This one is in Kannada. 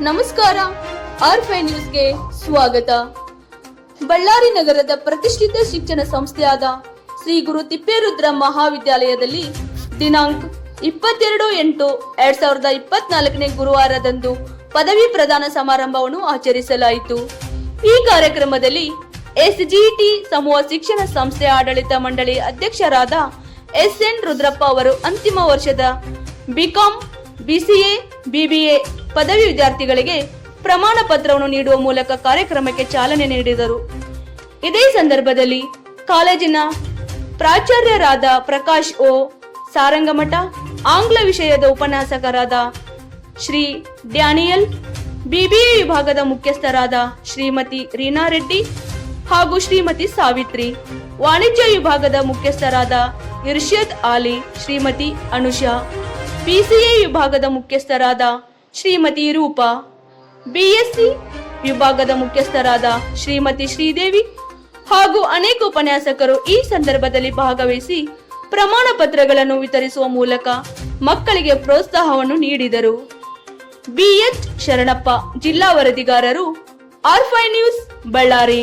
ನಮಸ್ಕಾರ, ಆರ್5 ನ್ಯೂಸ್ಗೆ ಸ್ವಾಗತ. ಬಳ್ಳಾರಿ ನಗರದ ಪ್ರತಿಷ್ಠಿತ ಶಿಕ್ಷಣ ಸಂಸ್ಥೆಯಾದ ಶ್ರೀ ಗುರು ತಿಪ್ಪೇರುದ್ರ ಮಹಾವಿದ್ಯಾಲಯದಲ್ಲಿ ದಿನಾಂಕ 22/8/2024 ಗುರುವಾರದಂದು ಪದವಿ ಪ್ರದಾನ ಸಮಾರಂಭವನ್ನು ಆಚರಿಸಲಾಯಿತು. ಈ ಕಾರ್ಯಕ್ರಮದಲ್ಲಿ ಎಸ್ಜಿಟಿ ಸಮೂಹ ಶಿಕ್ಷಣ ಸಂಸ್ಥೆ ಆಡಳಿತ ಮಂಡಳಿ ಅಧ್ಯಕ್ಷರಾದ ಎಸ್ಎನ್ ರುದ್ರಪ್ಪ ಅವರು ಅಂತಿಮ ವರ್ಷದ ಬಿಕಾಂ, ಬಿಸಿಎ, ಬಿಬಿಎ ಪದವಿ ವಿದ್ಯಾರ್ಥಿಗಳಿಗೆ ಪ್ರಮಾಣ ಪತ್ರವನ್ನು ನೀಡುವ ಮೂಲಕ ಕಾರ್ಯಕ್ರಮಕ್ಕೆ ಚಾಲನೆ ನೀಡಿದರು. ಇದೇ ಸಂದರ್ಭದಲ್ಲಿ ಕಾಲೇಜಿನ ಪ್ರಾಚಾರ್ಯರಾದ ಪ್ರಕಾಶ್ ಓ ಸಾರಂಗಮಠ, ಆಂಗ್ಲ ವಿಷಯದ ಉಪನ್ಯಾಸಕರಾದ ಶ್ರೀ ಡ್ಯಾನಿಯಲ್, ಬಿಬಿಎ ವಿಭಾಗದ ಮುಖ್ಯಸ್ಥರಾದ ಶ್ರೀಮತಿ ರೀನಾ ರೆಡ್ಡಿ ಹಾಗೂ ಶ್ರೀಮತಿ ಸಾವಿತ್ರಿ, ವಾಣಿಜ್ಯ ವಿಭಾಗದ ಮುಖ್ಯಸ್ಥರಾದ ಇರ್ಷದ್ ಆಲಿ, ಶ್ರೀಮತಿ ಅನುಷಾ, ಬಿಸಿಎ ವಿಭಾಗದ ಮುಖ್ಯಸ್ಥರಾದ ಶ್ರೀಮತಿ ರೂಪಾ, ಬಿಎಸ್ಸಿ ವಿಭಾಗದ ಮುಖ್ಯಸ್ಥರಾದ ಶ್ರೀಮತಿ ಶ್ರೀದೇವಿ ಹಾಗೂ ಅನೇಕ ಉಪನ್ಯಾಸಕರು ಈ ಸಂದರ್ಭದಲ್ಲಿ ಭಾಗವಹಿಸಿ ಪ್ರಮಾಣ ಪತ್ರಗಳನ್ನು ವಿತರಿಸುವ ಮೂಲಕ ಮಕ್ಕಳಿಗೆ ಪ್ರೋತ್ಸಾಹವನ್ನು ನೀಡಿದರು. ಬಿಎಚ್ ಶರಣಪ್ಪ, ಜಿಲ್ಲಾ ವರದಿಗಾರರು, ಆರ್5 ನ್ಯೂಸ್, ಬಳ್ಳಾರಿ.